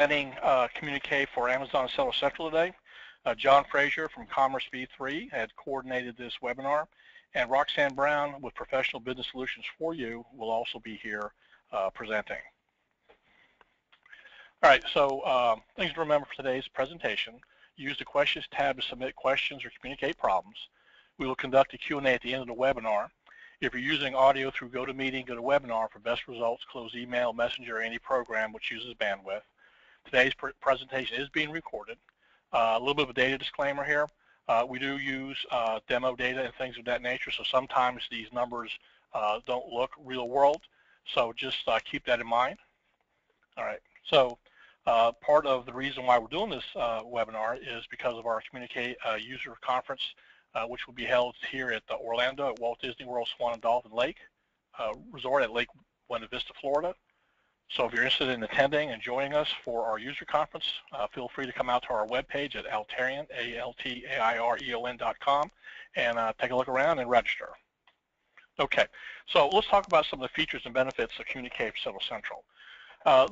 Presenting Communique for Amazon Seller Central today. John Frazier from Commerce CV3 had coordinated this webinar, and Roxanne Brown with Professional Business Solutions for You will also be here presenting. All right, so things to remember for today's presentation. Use the Questions tab to submit questions or communicate problems. We will conduct a Q&A at the end of the webinar. If you're using audio through GoToMeeting, GoToWebinar for best results, close email, messenger, or any program which uses bandwidth. Today's presentation is being recorded. A little bit of a data disclaimer here. We do use demo data and things of that nature, so sometimes these numbers don't look real world, so just keep that in mind. All right, so part of the reason why we're doing this webinar is because of our Communique user conference, which will be held here at Orlando at Walt Disney World Swan and Dolphin Lake Resort at Lake Buena Vista, Florida. So if you're interested in attending and joining us for our user conference, feel free to come out to our webpage at Altaireon, altaireon.com, and take a look around and register. Okay, so let's talk about some of the features and benefits of Communique for Seller Central.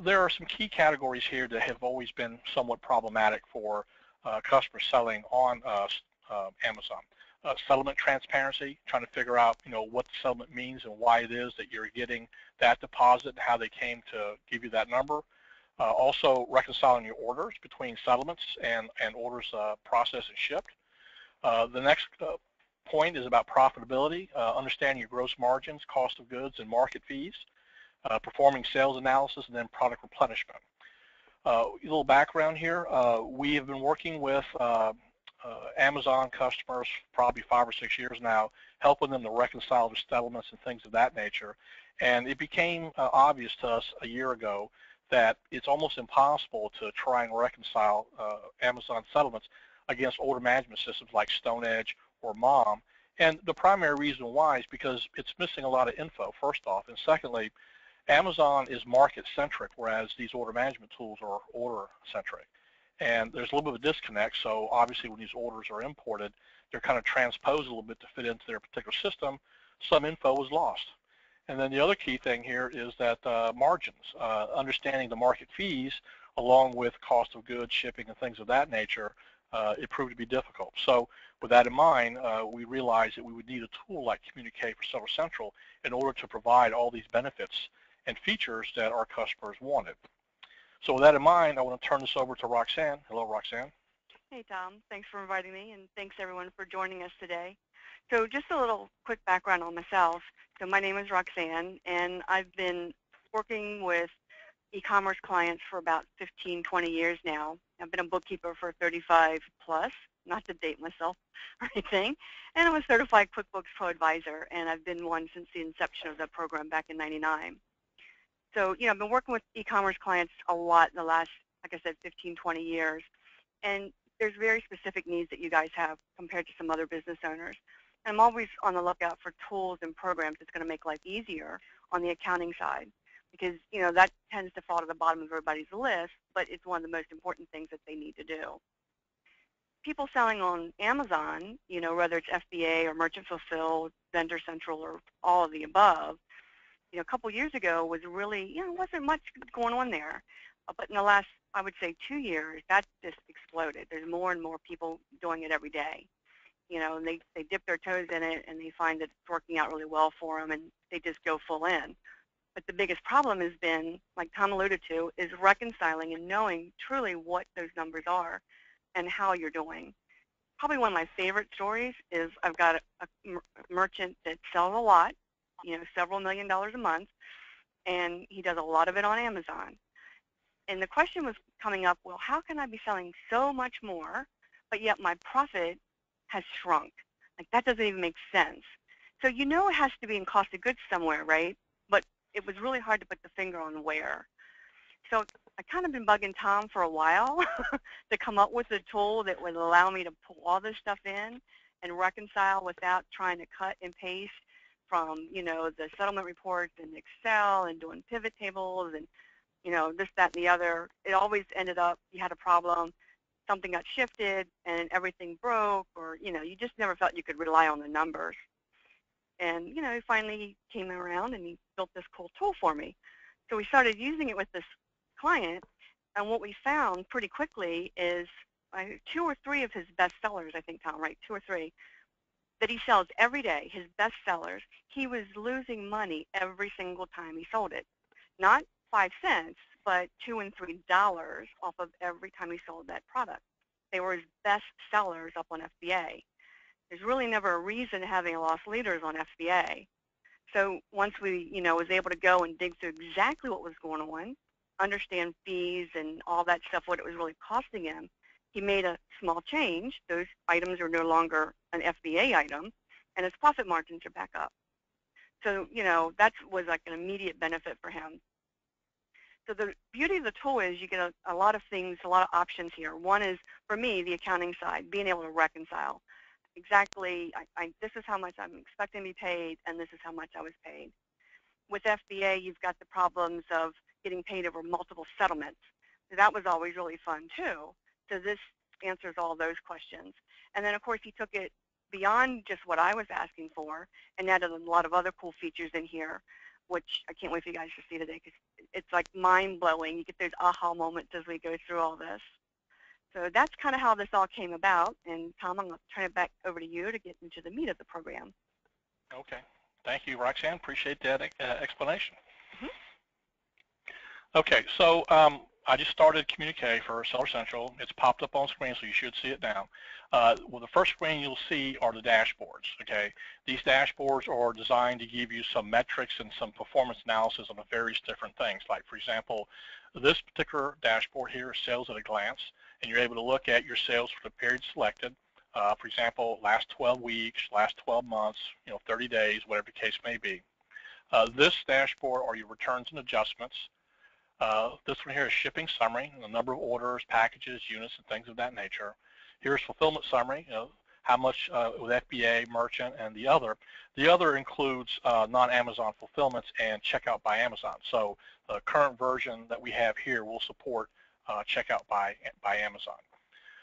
There are some key categories here that have always been somewhat problematic for customers selling on Amazon. Settlement transparency, trying to figure out, what the settlement means and why it is that you're getting that deposit and how they came to give you that number. Also reconciling your orders between settlements and orders processed and shipped. The next point is about profitability, understanding your gross margins, cost of goods, and market fees, performing sales analysis, and then product replenishment. A little background here, we have been working with Amazon customers probably 5 or 6 years now, helping them to reconcile their settlements and things of that nature. And it became obvious to us a year ago that it's almost impossible to try and reconcile Amazon settlements against order management systems like StoneEdge or MOM. And the primary reason why is because it's missing a lot of info, first off. And secondly, Amazon is market-centric, whereas these order management tools are order-centric. And there's a little bit of a disconnect, so obviously when these orders are imported, they're kind of transposed a little bit to fit into their particular system. Some info was lost. And then the other key thing here is that margins, understanding the market fees along with cost of goods, shipping, and things of that nature, it proved to be difficult. So with that in mind, we realized that we would need a tool like Communique for Seller Central in order to provide all these benefits and features that our customers wanted. So with that in mind, I want to turn this over to Roxanne. Hello, Roxanne. Hey, Tom. Thanks for inviting me, and thanks, everyone, for joining us today. So just a little quick background on myself. So my name is Roxanne, and I've been working with e-commerce clients for about 15, 20 years now. I've been a bookkeeper for 35 plus, not to date myself or anything, and I'm a certified QuickBooks Pro Advisor, and I've been one since the inception of the program back in '99. So, I've been working with e-commerce clients a lot in the last, like I said, 15, 20 years. And there's very specific needs that you guys have compared to some other business owners. And I'm always on the lookout for tools and programs that's going to make life easier on the accounting side. Because, that tends to fall to the bottom of everybody's list, but it's one of the most important things that they need to do. People selling on Amazon, whether it's FBA or Merchant Fulfilled, Vendor Central, or all of the above, a couple years ago was really, wasn't much going on there. But in the last, I would say, 2 years, that just exploded. There's more and more people doing it every day. And they dip their toes in it, and they find that it's working out really well for them, and they just go full in. But the biggest problem has been, like Tom alluded to, is reconciling and knowing truly what those numbers are and how you're doing. Probably one of my favorite stories is I've got a merchant that sells a lot, several $1 million a month, and he does a lot of it on Amazon. And the question was coming up, well, how can I be selling so much more, but yet my profit has shrunk? Like, that doesn't even make sense. So it has to be in cost of goods somewhere, right? But it was really hard to put the finger on where. So I kind of been bugging Tom for a while to come up with a tool that would allow me to pull all this stuff in and reconcile without trying to cut and paste from, the settlement reports in Excel and doing pivot tables and, this, that, and the other. It always ended up, you had a problem, something got shifted, and everything broke, or, you just never felt you could rely on the numbers. And, he finally came around and he built this cool tool for me. So we started using it with this client, And what we found pretty quickly is 2 or 3 of his best sellers, I think, Tom, right? 2 or 3 that he sells every day, his best sellers, he was losing money every single time he sold it. Not 5 cents, but $2 and $3 off of every time he sold that product. They were his best sellers up on FBA. There's really never a reason having lost leaders on FBA. So once we, was able to go and dig through exactly what was going on, understand fees and all that stuff, what it was really costing him, he made a small change. Those items are no longer an FBA item, and his profit margins are back up. So, that was like an immediate benefit for him. So the beauty of the tool is you get a lot of things, a lot of options here. One is, for me, the accounting side, being able to reconcile. Exactly, this is how much I'm expecting to be paid, and this is how much I was paid. With FBA, you've got the problems of getting paid over multiple settlements. So that was always really fun, too. So this answers all those questions. And then, of course, he took it beyond just what I was asking for and added a lot of other cool features in here, which I can't wait for you guys to see today because it's like mind-blowing. You get those aha moments as we go through all this. So that's kind of how this all came about. And Tom, I'm going to turn it back over to you to get into the meat of the program. Okay. Thank you, Roxanne. Appreciate that explanation. Mm-hmm. Okay, so I just started Communique for Seller Central. It's popped up on screen, so you should see it now. Well, the first screen you'll see are the dashboards, okay? These dashboards are designed to give you some metrics and some performance analysis on various different things. Like, for example, this particular dashboard here is sales at a glance, and you're able to look at your sales for the period selected. For example, last 12 weeks, last 12 months, 30 days, whatever the case may be. This dashboard are your returns and adjustments. This one here is shipping summary, the number of orders, packages, units, and things of that nature. Here's fulfillment summary, how much with FBA, merchant, and the other. The other includes non-Amazon fulfillments and checkout by Amazon. So the current version that we have here will support checkout by Amazon.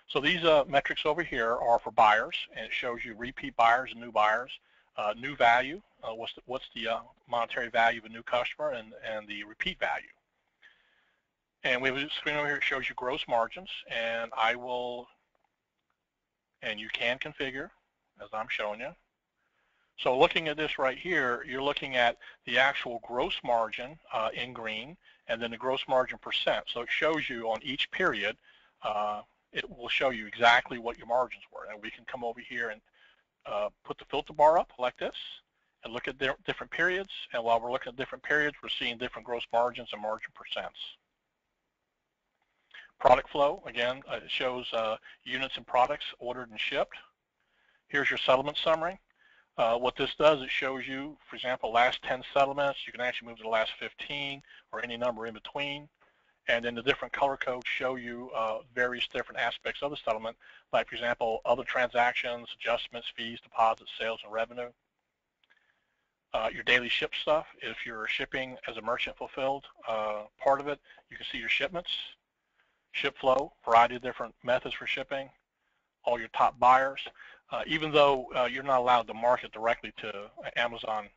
So these metrics over here are for buyers, and it shows you repeat buyers and new buyers, new value, what's the monetary value of a new customer, and the repeat value. And we have a screen over here that shows you gross margins, and you can configure, as I'm showing you. So looking at this right here, you're looking at the actual gross margin in green, and then the gross margin percent. So it shows you on each period, it will show you exactly what your margins were. And we can come over here and put the filter bar up like this, and look at different periods. And while we're looking at different periods, we're seeing different gross margins and margin percents. Product flow, again, it shows units and products ordered and shipped. Here's your settlement summary. What this does, it shows you, for example, last 10 settlements. You can actually move to the last 15 or any number in between. And then the different color codes show you various different aspects of the settlement, like, for example, other transactions, adjustments, fees, deposits, sales, and revenue. Your daily ship stuff, if you're shipping as a merchant fulfilled part of it, you can see your shipments, ship flow, variety of different methods for shipping, all your top buyers. Even though you're not allowed to market directly to Amazon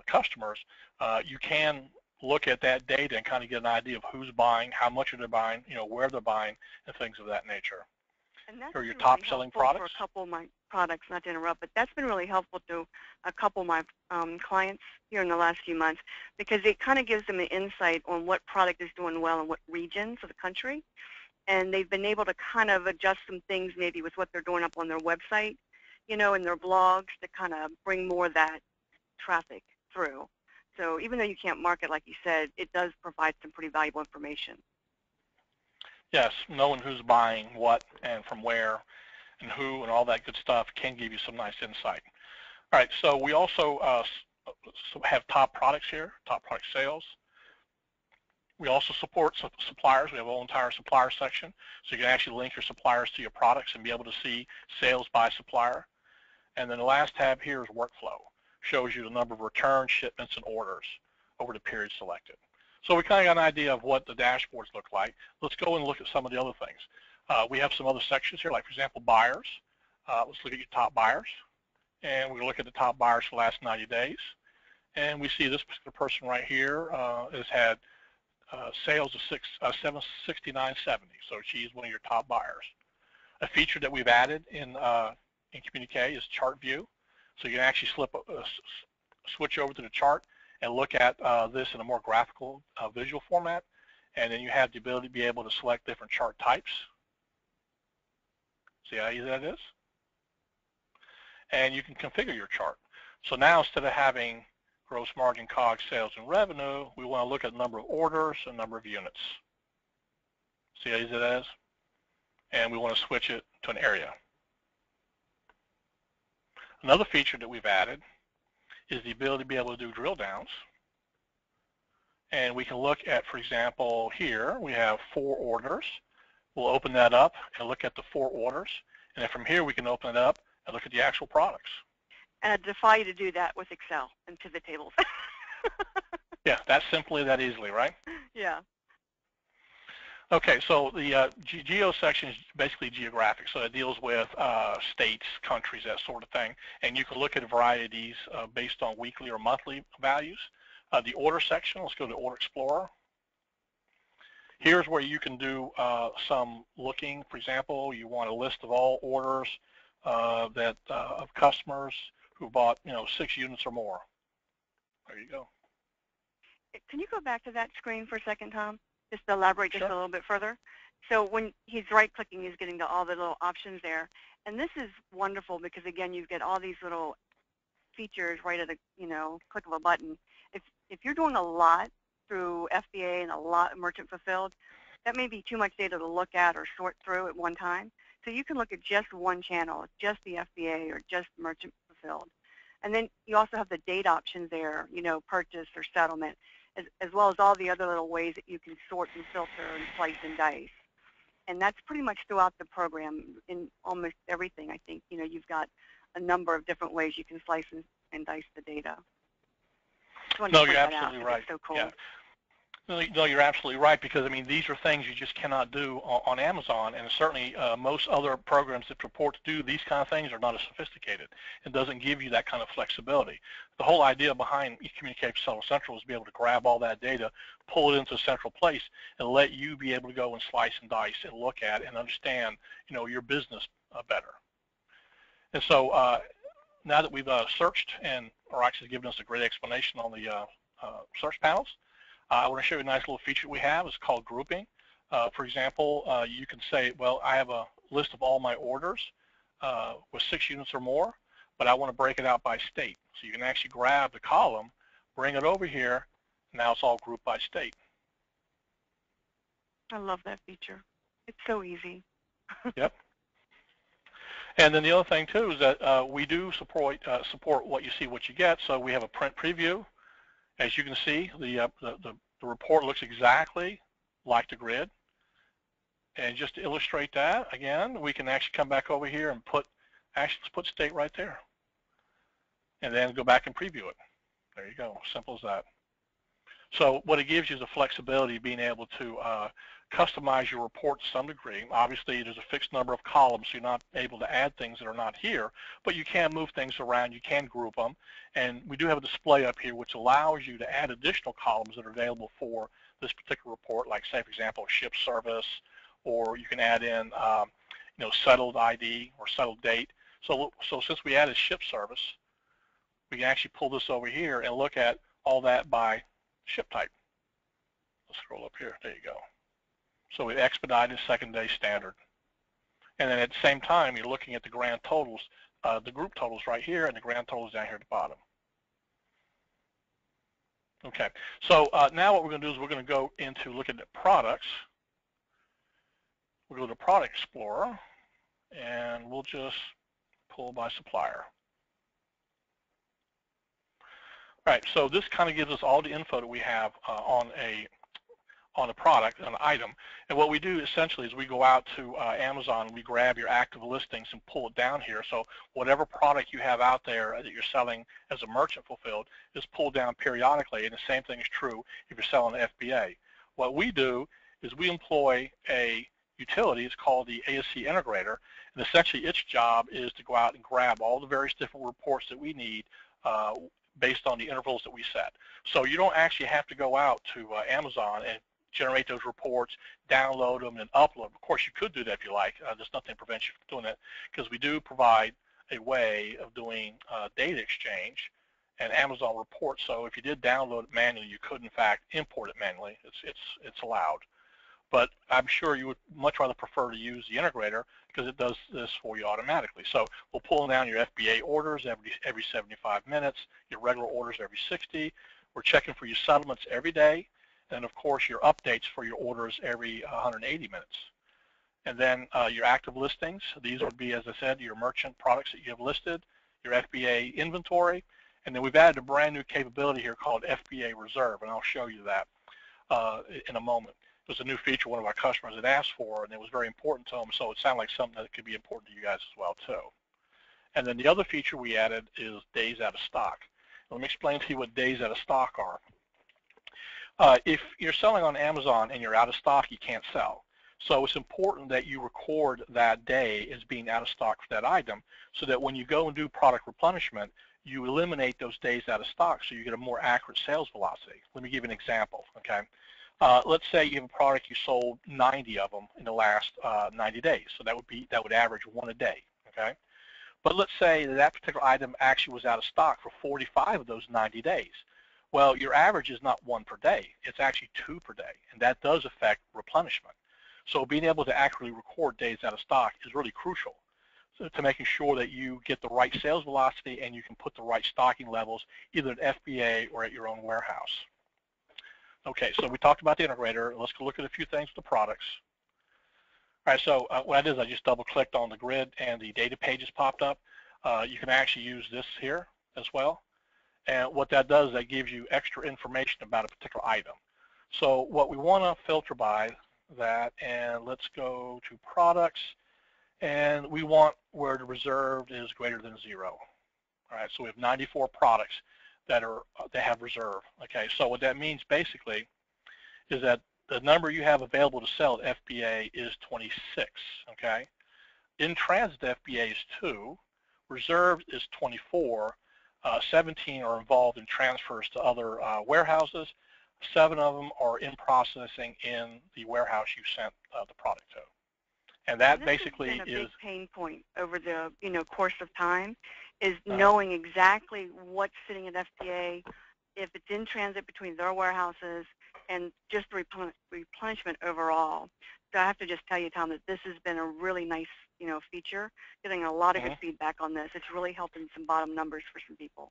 customers, you can look at that data and kind of get an idea of who's buying, how much are they buying, where they're buying, and things of that nature. And that's Here are your really top selling products. for a couple of my products, not to interrupt, but that's been really helpful to a couple of my clients here in the last few months, because it kind of gives them an insight on what product is doing well in what regions of the country. And they've been able to kind of adjust some things maybe with what they're doing up on their website, in their blogs, to kind of bring more of that traffic through. So even though you can't market, like you said, it does provide some pretty valuable information. Yes, knowing who's buying what and from where and who and all that good stuff can give you some nice insight. All right, so we also have top products here, top product sales. We also support suppliers. We have a whole entire supplier section, so you can actually link your suppliers to your products and be able to see sales by supplier. And then the last tab here is workflow. Shows you the number of returns, shipments, and orders over the period selected. So we kind of got an idea of what the dashboards look like. Let's go and look at some of the other things. We have some other sections here, like, for example, buyers. Let's look at your top buyers. And we're going to look at the top buyers for the last 90 days. And we see this particular person right here has had sales of 769.70, so she's one of your top buyers. A feature that we've added in Communique is chart view, so you can actually switch over to the chart and look at this in a more graphical visual format, and then you have the ability to be able to select different chart types. See how easy that is? And you can configure your chart. So now instead of having gross margin, COGS, sales, and revenue, we want to look at number of orders and number of units. See how easy that is? And we want to switch it to an area. Another feature that we've added is the ability to be able to do drill downs. And we can look at, for example, here we have 4 orders. We'll open that up and look at the 4 orders. And then from here we can open it up and look at the actual products. And I defy you to do that with Excel and pivot tables. Yeah, that's simply that easily, right? Yeah. Okay, so the geo section is basically geographic, so it deals with states, countries, that sort of thing, and you can look at a variety of these based on weekly or monthly values. The order section, let's go to Order Explorer. Here's where you can do some looking. For example, you want a list of all orders of customers who bought 6 units or more. There you go. Can you go back to that screen for a second, Tom? Just to elaborate just Sure. a little bit further. So when he's right-clicking, he's getting to all the little options there. And this is wonderful because, again, you get all these little features right at a click of a button. If you're doing a lot through FBA and a lot of merchant fulfilled, that may be too much data to look at or sort through at one time. So you can look at just one channel, just the FBA or just merchant fulfilled. And then you also have the date options there, purchase or settlement, as well as all the other little ways that you can sort and filter and slice and dice. And that's pretty much throughout the program in almost everything. I think, you've got a number of different ways you can slice and dice the data. No, you're absolutely right. It's so cool. Yeah. No, you're absolutely right, because these are things you just cannot do on Amazon, and certainly most other programs that purport to do these kind of things are not as sophisticated. It doesn't give you that kind of flexibility. The whole idea behind Communique Seller Central is to be able to grab all that data, pull it into a central place, and let you be able to go and slice and dice and look at and understand, your business better. And so now that we've searched and are actually given us a great explanation on the search panels, I want to show you a nice little feature we have. It's called grouping. For example, you can say, well, I have a list of all my orders with 6 units or more, but I want to break it out by state. So you can actually grab the column, bring it over here, and now it's all grouped by state. I love that feature. It's so easy. Yep. And then the other thing, too, is that we do support what you see, what you get. So we have a print preview. As you can see, the report looks exactly like the grid. And just to illustrate that, again, we can actually come back over here and let's put state right there. And then go back and preview it. There you go, simple as that. So what it gives you is the flexibility of being able to customize your report to some degree. Obviously, there's a fixed number of columns, so you're not able to add things that are not here, but you can move things around, you can group them, and we do have a display up here which allows you to add additional columns that are available for this particular report, like, say, for example, ship service, or you can add in, settled ID or settled date. So since we added ship service, we can actually pull this over here and look at all that by ship type. Let's scroll up here. There you go. So we expedited, 2nd-day standard. And then at the same time, you're looking at the grand totals, the group totals right here, and the grand totals down here at the bottom. Okay, so now what we're going to do is we're going to go into looking at products. We'll go to Product Explorer, and we'll just pull by supplier. All right, so this kind of gives us all the info that we have on a product, an item. And what we do essentially is we go out to Amazon, we grab your active listings and pull it down here. So whatever product you have out there that you're selling as a merchant fulfilled is pulled down periodically, and the same thing is true if you're selling FBA. What we do is we employ a utility. It's called the ASC integrator, and essentially its job is to go out and grab all the various different reports that we need based on the intervals that we set. So you don't actually have to go out to Amazon and generate those reports, download them, and upload them. Of course, you could do that if you like. There's nothing that prevents you from doing that because we do provide a way of doing data exchange and Amazon reports. So if you did download it manually, you could in fact import it manually. It's allowed. But I'm sure you would much rather prefer to use the integrator because it does this for you automatically. So we'll pull down your FBA orders every 75 minutes, your regular orders every 60. We're checking for your settlements every day, and of course your updates for your orders every 180 minutes. And then your active listings, these would be, as I said, your merchant products that you have listed, your FBA inventory, and then we've added a brand new capability here called FBA Reserve, and I'll show you that in a moment. It was a new feature one of our customers had asked for, and it was very important to them, so it sounded like something that could be important to you guys as well, too. And then the other feature we added is days out of stock. Let me explain to you what days out of stock are. If you're selling on Amazon and you're out of stock, you can't sell. So it's important that you record that day as being out of stock for that item so that when you go and do product replenishment, you eliminate those days out of stock so you get a more accurate sales velocity. Let me give you an example, okay? Let's say you have a product you sold 90 of them in the last 90 days, so that would average one a day, okay? But let's say that particular item actually was out of stock for 45 of those 90 days. Well, your average is not one per day, it's actually two per day, and that does affect replenishment. So being able to accurately record days out of stock is really crucial to making sure that you get the right sales velocity and you can put the right stocking levels either at FBA or at your own warehouse. Okay, so we talked about the integrator. Let's go look at a few things with the products. All right, so what I did is I just double-clicked on the grid and the data pages popped up. You can actually use this here as well. And what that does, that gives you extra information about a particular item. So what we want to filter by that, and let's go to products, and we want where the reserved is greater than 0. All right, so we have 94 products that have reserve. Okay, so what that means basically is that the number you have available to sell at FBA is 26. Okay, in transit FBA is 2, reserved is 24, 17 are involved in transfers to other warehouses, 7 of them are in processing in the warehouse you sent the product to. And that basically is a big pain point over the course of time, is knowing exactly what's sitting at FBA, if it's in transit between their warehouses, and just the replenishment overall. So I have to just tell you, Tom, that this has been a really nice feature. Getting a lot of good feedback on this. It's really helping some bottom numbers for some people.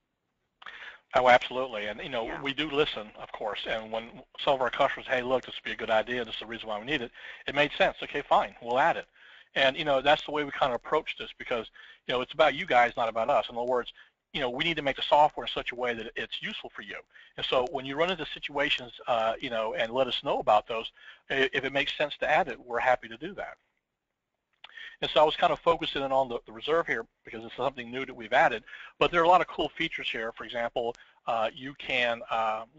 Oh, absolutely. And we do listen, of course. And when some of our customers, hey, look, this would be a good idea, this is the reason why we need it, it made sense. Okay, fine, we'll add it. And that's the way we kind of approach this, because it's about you guys, not about us. In other words, we need to make the software in such a way that it's useful for you. And so when you run into situations, and let us know about those, if it makes sense to add it, we're happy to do that. And so I was kind of focusing on the reserve here because it's something new that we've added. But there are a lot of cool features here. For example, you can,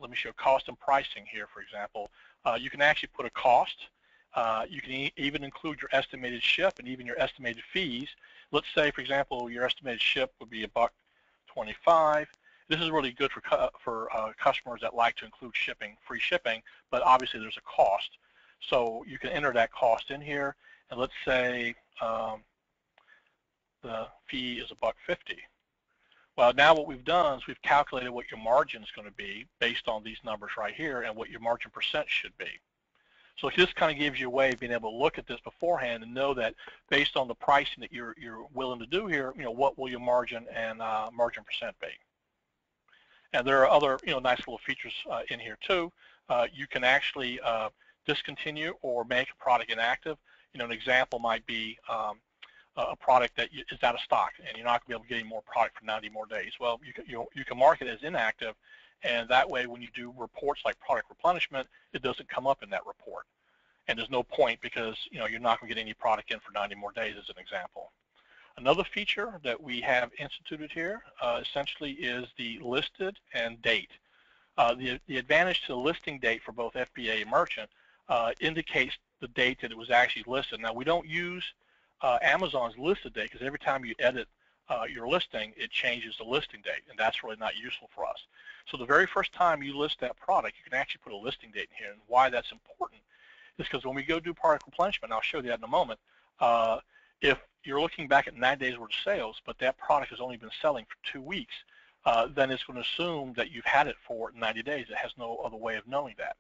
let me show cost and pricing here, for example. You can actually put a cost. You can even include your estimated ship and even your estimated fees. Let's say, for example, your estimated ship would be $1.25. This is really good for customers that like to include shipping, free shipping, but obviously there's a cost. So you can enter that cost in here, and let's say the fee is $1.50. Well, now what we've done is we've calculated what your margin is going to be based on these numbers right here and what your margin percent should be. So this kind of gives you a way of being able to look at this beforehand and know that based on the pricing that you're willing to do here, what will your margin and margin percent be. And there are other nice little features in here too. You can actually discontinue or make a product inactive. An example might be a product that is out of stock and you're not going to be able to get any more product for 90 more days. Well, you can mark it as inactive, and that way when you do reports like product replenishment, it doesn't come up in that report. And there's no point because you're not going to get any product in for 90 more days as an example. Another feature that we have instituted here essentially is the listed and date. The advantage to the listing date for both FBA and merchant indicates the date that it was actually listed. Now, we don't use Amazon's listed date because every time you edit your listing, it changes the listing date, and that's really not useful for us. So the very first time you list that product, you can actually put a listing date in here. And why that's important is because when we go do product replenishment, and I'll show you that in a moment, if you're looking back at 9 days worth of sales, but that product has only been selling for 2 weeks, then it's going to assume that you've had it for 90 days. It has no other way of knowing that.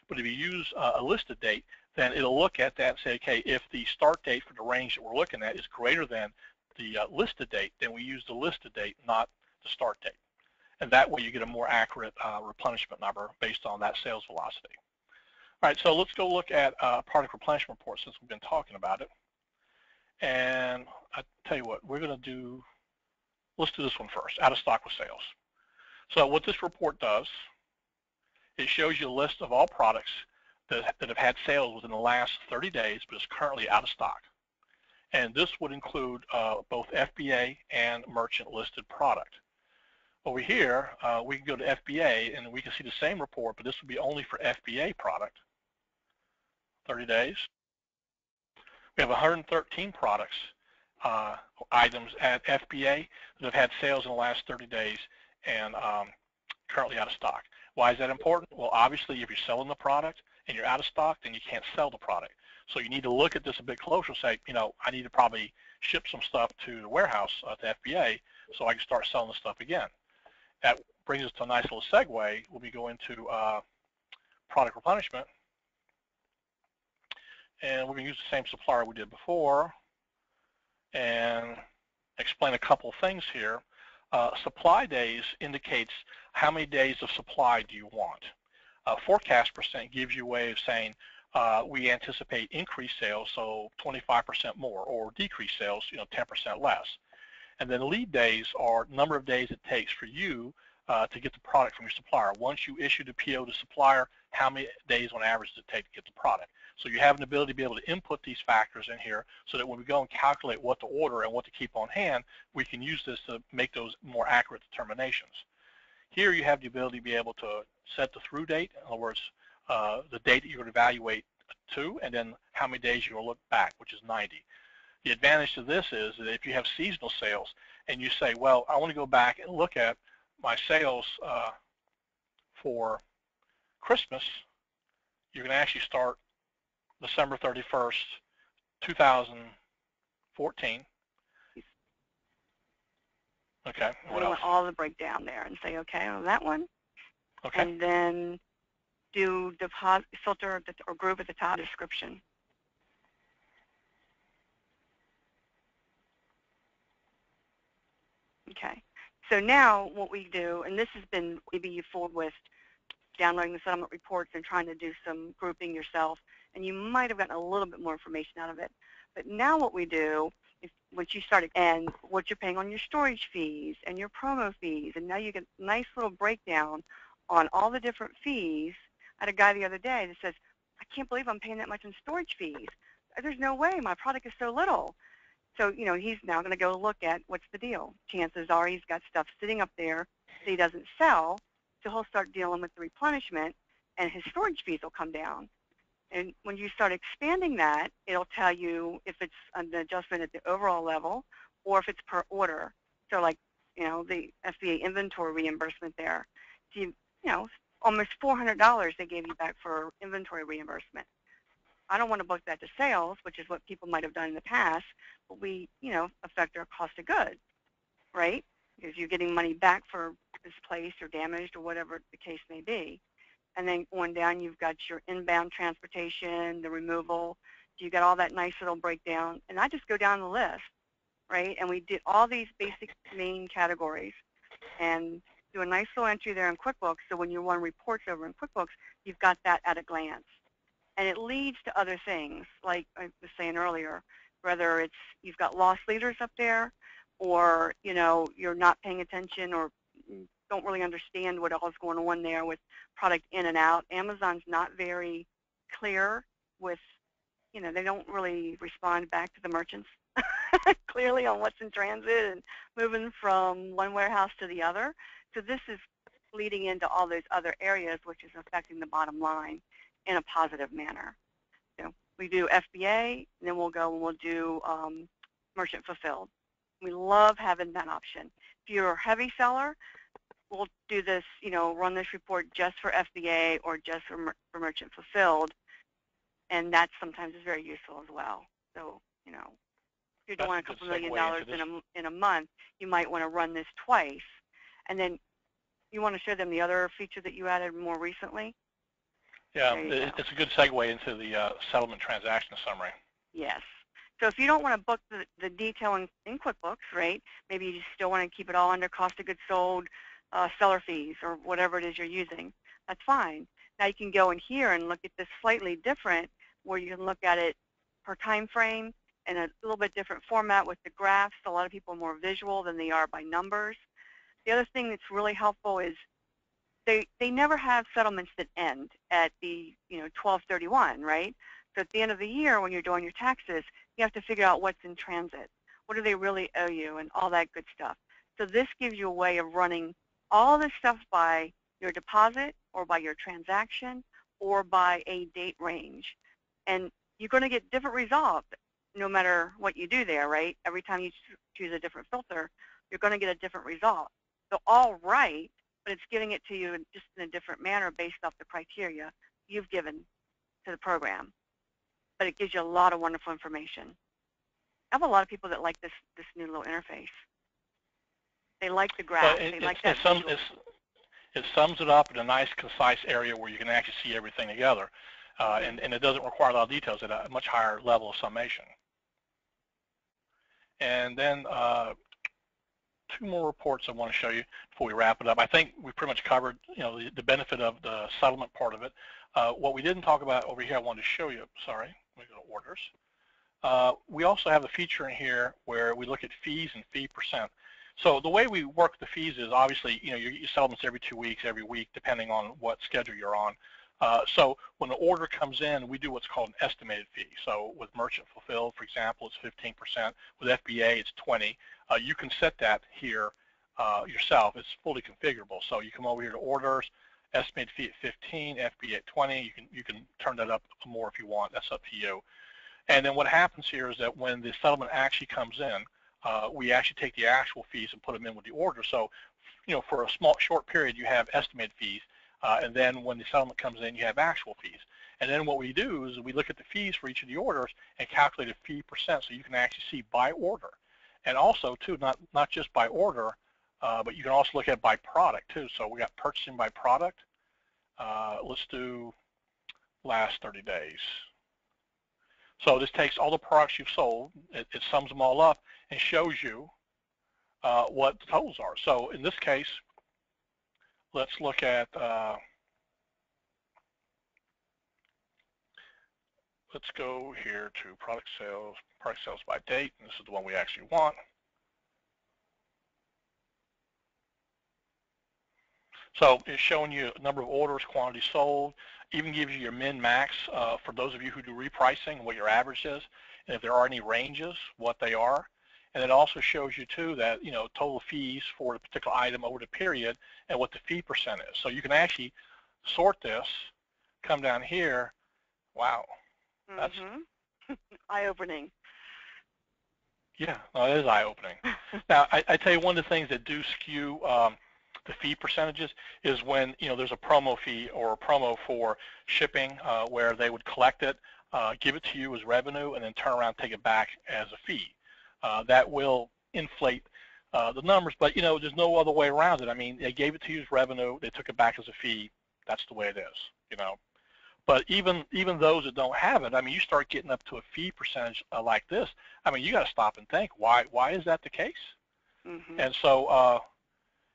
But if you use a listed date, then it'll look at that and say, okay, if the start date for the range that we're looking at is greater than the listed date, then we use the listed date, not the start date. And that way you get a more accurate replenishment number based on that sales velocity. All right, so let's go look at product replenishment report since we've been talking about it. And I tell you what, we're going to do, let's do this one first, out of stock with sales. So what this report does, it shows you a list of all products that have had sales within the last 30 days, but is currently out of stock. And this would include both FBA and merchant listed product. Over here, we can go to FBA and we can see the same report, but this would be only for FBA product, 30 days. We have 113 products, items at FBA that have had sales in the last 30 days and currently out of stock. Why is that important? Well, obviously, if you're selling the product and you're out of stock, then you can't sell the product. So you need to look at this a bit closer and say, you know, I need to probably ship some stuff to the warehouse to FBA so I can start selling the stuff again. That brings us to a nice little segue. We'll be going to product replenishment. And we're going to use the same supplier we did before and explain a couple things here. Supply days indicates how many days of supply do you want. Forecast percent gives you a way of saying we anticipate increased sales, so 25% more, or decreased sales, 10% less. And then lead days are number of days it takes for you to get the product from your supplier. Once you issue the PO to supplier, how many days on average does it take to get the product? So you have an ability to be able to input these factors in here so that when we go and calculate what to order and what to keep on hand, we can use this to make those more accurate determinations. Here you have the ability to be able to set the through date, in other words, the date that you're going to evaluate to, and then how many days you're going to look back, which is 90. The advantage to this is that if you have seasonal sales and you say, well, I want to go back and look at my sales for Christmas, you're going to actually start December 31st, 2014. Okay, what else? All the breakdown there and say, okay, on that one. Okay. And then do deposit filter or group at the top description. Okay. So now what we do, and this has been maybe you fooled with downloading the settlement reports and trying to do some grouping yourself, and you might have gotten a little bit more information out of it. But now what we do, once you start, and what you're paying on your storage fees and your promo fees, and now you get a nice little breakdown on all the different fees. I had a guy the other day that says, I can't believe I'm paying that much in storage fees. There's no way. My product is so little. So, he's now going to go look at what's the deal. Chances are he's got stuff sitting up there that he doesn't sell, so he'll start dealing with the replenishment, and his storage fees will come down. And when you start expanding that, it'll tell you if it's an adjustment at the overall level or if it's per order. So like, the FBA inventory reimbursement there. So almost $400 they gave you back for inventory reimbursement. I don't want to book that to sales, which is what people might have done in the past, but we, affect our cost of goods, right? Because you're getting money back for displaced or damaged or whatever the case may be. And then going down, you've got your inbound transportation, the removal. You got all that nice little breakdown. And I just go down the list, right? And we did all these basic main categories and do a nice little entry there in QuickBooks. So when you run reports over in QuickBooks, you've got that at a glance. And it leads to other things, like I was saying earlier, whether it's you've got lost leaders up there, or you're not paying attention or don't really understand what all is going on there with product in and out. Amazon's not very clear with, they don't really respond back to the merchants clearly on what's in transit and moving from one warehouse to the other. So this is leading into all those other areas, which is affecting the bottom line in a positive manner. So we do FBA, and then we'll go and we'll do merchant fulfilled. We love having that option. If you're a heavy seller, we'll do this, run this report just for FBA or just for merchant fulfilled, and that sometimes is very useful as well. So, if you're doing a couple $1 million in a month, you might want to run this twice, and then you want to show them the other feature that you added more recently. Yeah, it's a good segue into the settlement transaction summary. Yes. So if you don't want to book the detail in QuickBooks, right, maybe you still want to keep it all under cost of goods sold, seller fees, or whatever it is you're using, that's fine. Now you can go in here and look at this slightly different, where you can look at it per time frame in a little bit different format with the graphs. A lot of people are more visual than they are by numbers. The other thing that's really helpful is they never have settlements that end at the 12/31, right? So at the end of the year, when you're doing your taxes, you have to figure out what's in transit. What do they really owe you, and all that good stuff. So this gives you a way of running all this stuff by your deposit or by your transaction or by a date range. And you're going to get different results no matter what you do there, right? Every time you choose a different filter, you're going to get a different result. So all right, but it's giving it to you just in a different manner based off the criteria you've given to the program. But it gives you a lot of wonderful information. I have a lot of people that like this new little interface. They like the graph. They like that visual. It sums it up in a nice, concise area where you can actually see everything together. And it doesn't require a lot of details at a much higher level of summation. And then two more reports I want to show you before we wrap it up. I think we pretty much covered, the benefit of the settlement part of it. What we didn't talk about over here, I wanted to show you. Sorry, let me go to orders. We also have a feature in here where we look at fees and fee percent. So the way we work the fees is obviously, you get settlements every 2 weeks, every week, depending on what schedule you're on. So when the order comes in, we do what's called an estimated fee. So with merchant fulfilled, for example, it's 15%. With FBA, it's 20%. You can set that here yourself. It's fully configurable. So you come over here to orders, estimated fee at 15%, FBA at 20%. You can turn that up more if you want. That's up to you. And then what happens here is that when the settlement actually comes in, we actually take the actual fees and put them in with the order. So, for a short period, you have estimated fees. And then when the settlement comes in, you have actual fees. And then what we do is we look at the fees for each of the orders and calculate a fee percent so you can actually see by order. And also, too, not just by order, but you can also look at by product, too. So we got purchasing by product. Let's do last 30 days. So this takes all the products you've sold, it sums them all up, and shows you what the totals are. So in this case, let's look at, let's go here to product sales by date, and this is the one we actually want. So it's showing you a number of orders, quantity sold, even gives you your min-max for those of you who do repricing, what your average is, and if there are any ranges, what they are. And it also shows you, too, that, total fees for a particular item over the period and what the fee percent is. So you can actually sort this, come down here. Wow. That's eye-opening. Yeah, no, it is eye-opening. Now, I tell you, one of the things that do skew the fee percentages is when, there's a promo fee or a promo for shipping where they would collect it, give it to you as revenue, and then turn around and take it back as a fee. That will inflate the numbers, but there's no other way around it. I mean, they gave it to you as revenue, they took it back as a fee. That's the way it is, But even those that don't have it, I mean, you start getting up to a fee percentage like this. I mean, you got to stop and think, why is that the case? And so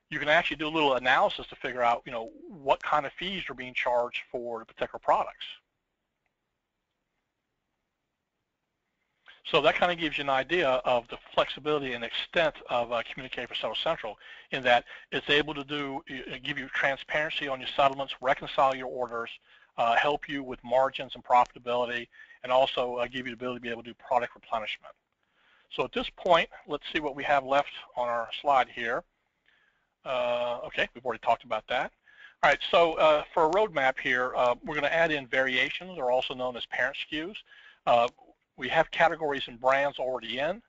you can actually do a little analysis to figure out, what kind of fees are being charged for the particular products. So that kind of gives you an idea of the flexibility and extent of Communique for Seller Central, in that it's able to give you transparency on your settlements, reconcile your orders, help you with margins and profitability, and also give you the ability to be able to do product replenishment. So at this point, let's see what we have left on our slide here. Okay, we've already talked about that. All right, so for a roadmap here, we're going to add in variations, or also known as parent SKUs. We have categories and brands already in.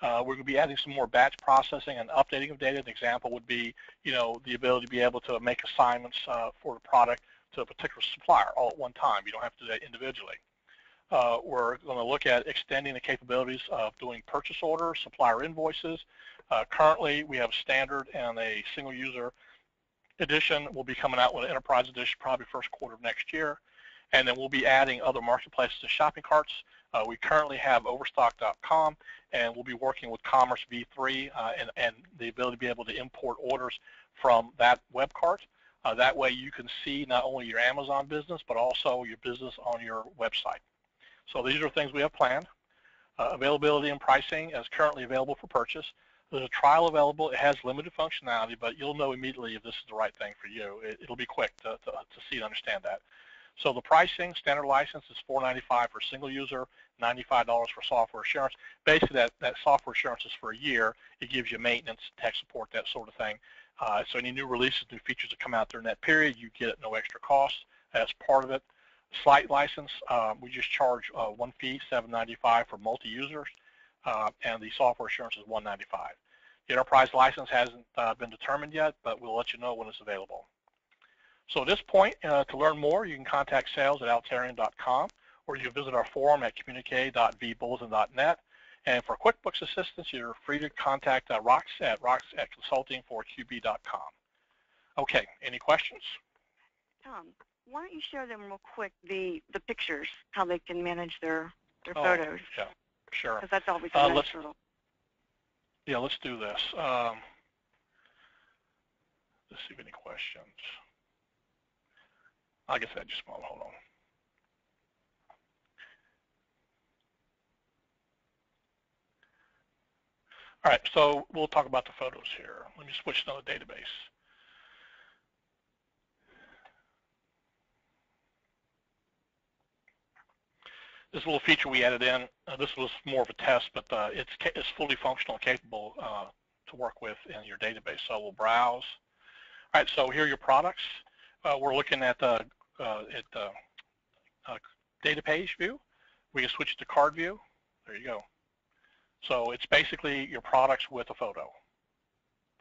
We're going to be adding some more batch processing and updating of data. An example would be, the ability to be able to make assignments for the product to a particular supplier all at one time. You don't have to do that individually. We're going to look at extending the capabilities of doing purchase orders, supplier invoices. Currently, we have standard and a single user edition. We'll be coming out with an enterprise edition probably first quarter of next year. And then we'll be adding other marketplaces to shopping carts. We currently have overstock.com, and we'll be working with Commerce V3 and the ability to be able to import orders from that web cart. That way you can see not only your Amazon business, but also your business on your website. So these are things we have planned. Availability and pricing is currently available for purchase. There's a trial available. It has limited functionality, but you'll know immediately if this is the right thing for you. It'll be quick to see and understand that. So the pricing, standard license is $4.95 for single user, $95 for software assurance. Basically, that software assurance is for a year. It gives you maintenance, tech support, that sort of thing. So any new releases, new features that come out during that period, you get at no extra cost. That's part of it. Slight license, we just charge one fee, $7.95 for multi-users, and the software assurance is $1.95. The enterprise license hasn't been determined yet, but we'll let you know when it's available. So at this point, to learn more, you can contact sales@altarian.com, or you can visit our forum at communique.vbulletin.net. And for QuickBooks assistance, you're free to contact Rox at rox@consultingforqb.com. Okay, any questions? Tom, why don't you share them real quick, the pictures, how they can manage their photos? Yeah, sure. Because that's always a nice little. Yeah, let's do this. Let's see if any questions. I guess that just hold on. All right, so we'll talk about the photos here. Let me switch to another database. This little feature we added in, this was more of a test, but it's fully functional and capable to work with in your database. So we'll browse. All right, so here are your products. We're looking at the data page view. We can switch to card view. There you go. So it's basically your products with a photo.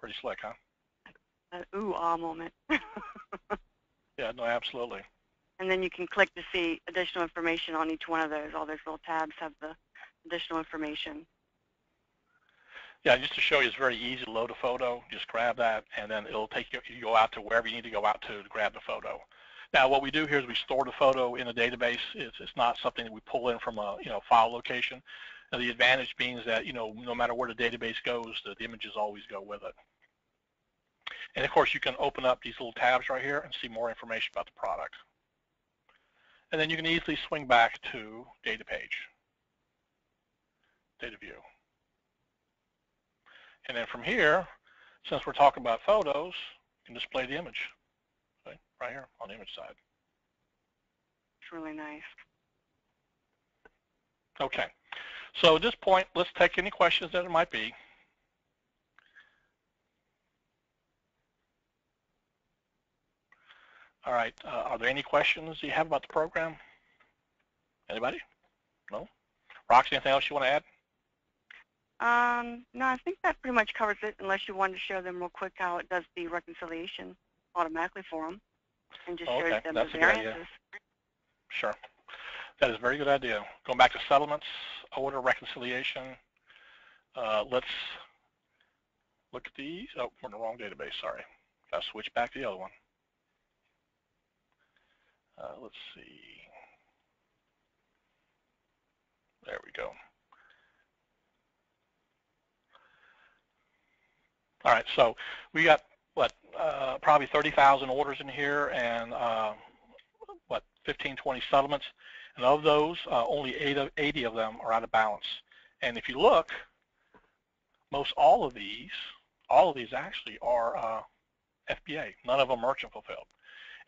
Pretty slick, huh? An ooh-ah moment. Yeah, no, absolutely. And then you can click to see additional information on each one of those. All those little tabs have the additional information. Yeah, just to show you, it's very easy to load a photo. Just grab that, and then it'll take you go out to wherever you need to go out to grab the photo. Now, what we do here is we store the photo in a database. It's not something that we pull in from a file location. And the advantage being is that no matter where the database goes, the images always go with it. And of course, you can open up these little tabs right here and see more information about the product. And then you can easily swing back to data page, data view. And then from here, since we're talking about photos, you can display the image right here on the image side. It's really nice. Okay, so at this point, let's take any questions that there might be. All right, are there any questions you have about the program? Anybody? No? Roxy, anything else you want to add? No, I think that pretty much covers it, unless you wanted to show them real quick how it does the reconciliation automatically for them and just shows them the variances. Sure. That is a very good idea. Going back to settlements, order reconciliation. Let's look at these. Oh, we're in the wrong database, sorry. Got to switch back to the other one. Let's see. There we go. All right, so we got, probably 30,000 orders in here and, 15, 20 settlements. And of those, only 80 of them are out of balance. And if you look, most all of these actually are FBA. None of them merchant fulfilled.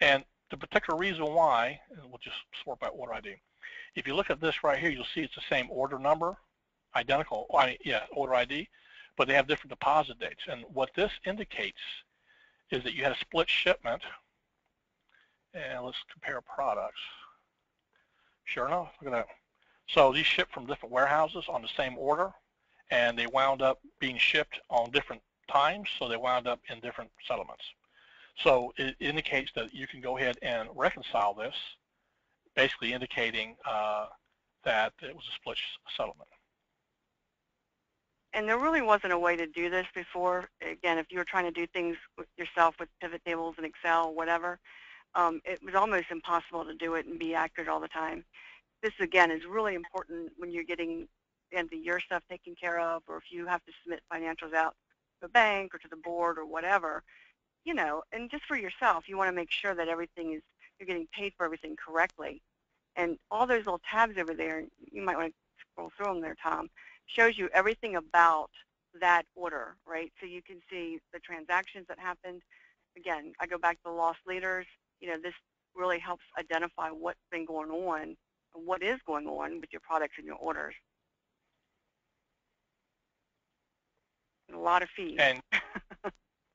And the particular reason why, and we'll just sort by order ID. If you look at this right here, you'll see it's the same order number, identical, order ID, but they have different deposit dates. And what this indicates is that you had a split shipment. And let's compare products. Sure enough, look at that. So these ship from different warehouses on the same order, and they wound up being shipped on different times, so they wound up in different settlements. So it indicates that you can go ahead and reconcile this, basically indicating that it was a split settlement. And there really wasn't a way to do this before. Again, if you were trying to do things yourself with pivot tables and Excel, whatever, it was almost impossible to do it and be accurate all the time. This, again, is really important when you're getting into your stuff taken care of, or if you have to submit financials out to a bank or to the board or whatever, you know, and just for yourself, you want to make sure that everything is, you're getting paid for everything correctly. And all those little tabs over there, you might want to scroll through them there, Tom, shows you everything about that order, right? So you can see the transactions that happened. Again, I go back to the lost leaders. You know, this really helps identify what's been going on and what is going on with your products and your orders. And a lot of fees. And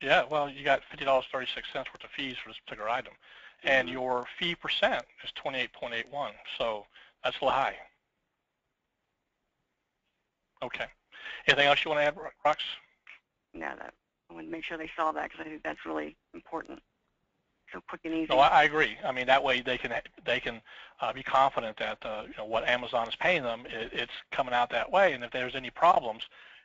yeah, well, you got $50.36 worth of fees for this particular item. And your fee percent is 28.81, so that's a little high. Okay. Anything else you want to add, Rox? No, I want to make sure they saw that because I think that's really important. So quick and easy. No, I agree. I mean, that way they can be confident that you know, what Amazon is paying them, it's coming out that way. And if there's any problems,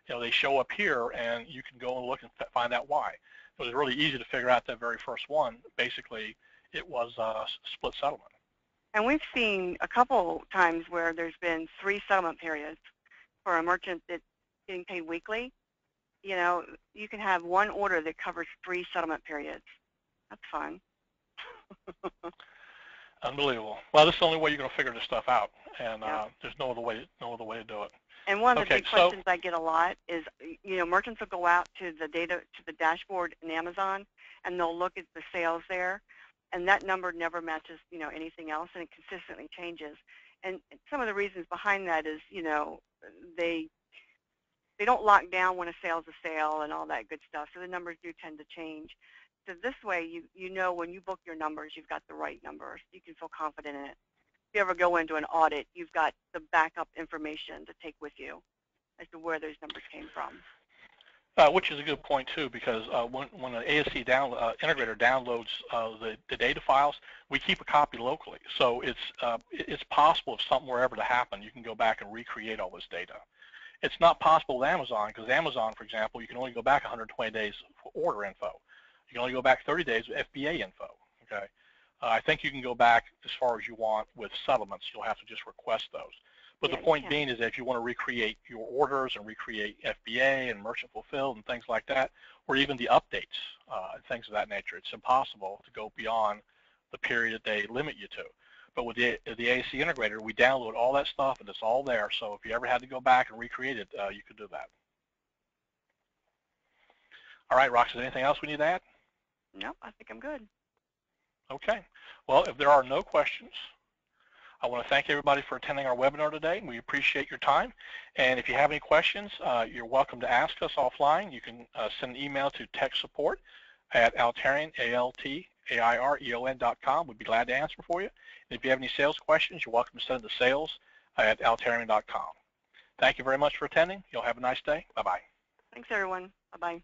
you know, they show up here, and you can go and look and find out why. It was really easy to figure out that very first one. Basically, it was a split settlement. And we've seen a couple times where there's been 3 settlement periods for a merchant that's getting paid weekly. You know, you can have one order that covers 3 settlement periods. That's fun. Unbelievable. Well, this is the only way you're going to figure this stuff out, and there's no other way to do it. And one of the big questions I get a lot is, you know, merchants will go out to the dashboard in Amazon, and they'll look at the sales there, and that number never matches, you know, anything else, and it consistently changes. And some of the reasons behind that is, you know, they don't lock down when a sale's a sale and all that good stuff, so the numbers do tend to change. So this way, you know when you book your numbers, you've got the right numbers. You can feel confident in it. If you ever go into an audit, you've got the backup information to take with you as to where those numbers came from. Which is a good point too, because when an ASC integrator downloads the data files, we keep a copy locally. So it's possible if something were ever to happen, you can go back and recreate all this data. It's not possible with Amazon, because Amazon, for example, you can only go back 120 days for order info. You can only go back 30 days with FBA info. Okay, I think you can go back as far as you want with settlements. You'll have to just request those. But the point being is that if you want to recreate your orders and recreate FBA and merchant fulfilled and things like that, or even the updates and things of that nature, it's impossible to go beyond the period that they limit you to. But with the ASC integrator, we download all that stuff, and it's all there. So if you ever had to go back and recreate it, you could do that. All right, Rox, is there anything else we need to add? No, I think I'm good. Okay. Well, if there are no questions, I want to thank everybody for attending our webinar today. We appreciate your time. And if you have any questions, you're welcome to ask us offline. You can send an email to techsupport@Altarian, ALTAIREON.com. We'd be glad to answer for you. And if you have any sales questions, you're welcome to send it to sales@Altarian.com. Thank you very much for attending. You'll have a nice day. Bye-bye. Thanks, everyone. Bye-bye.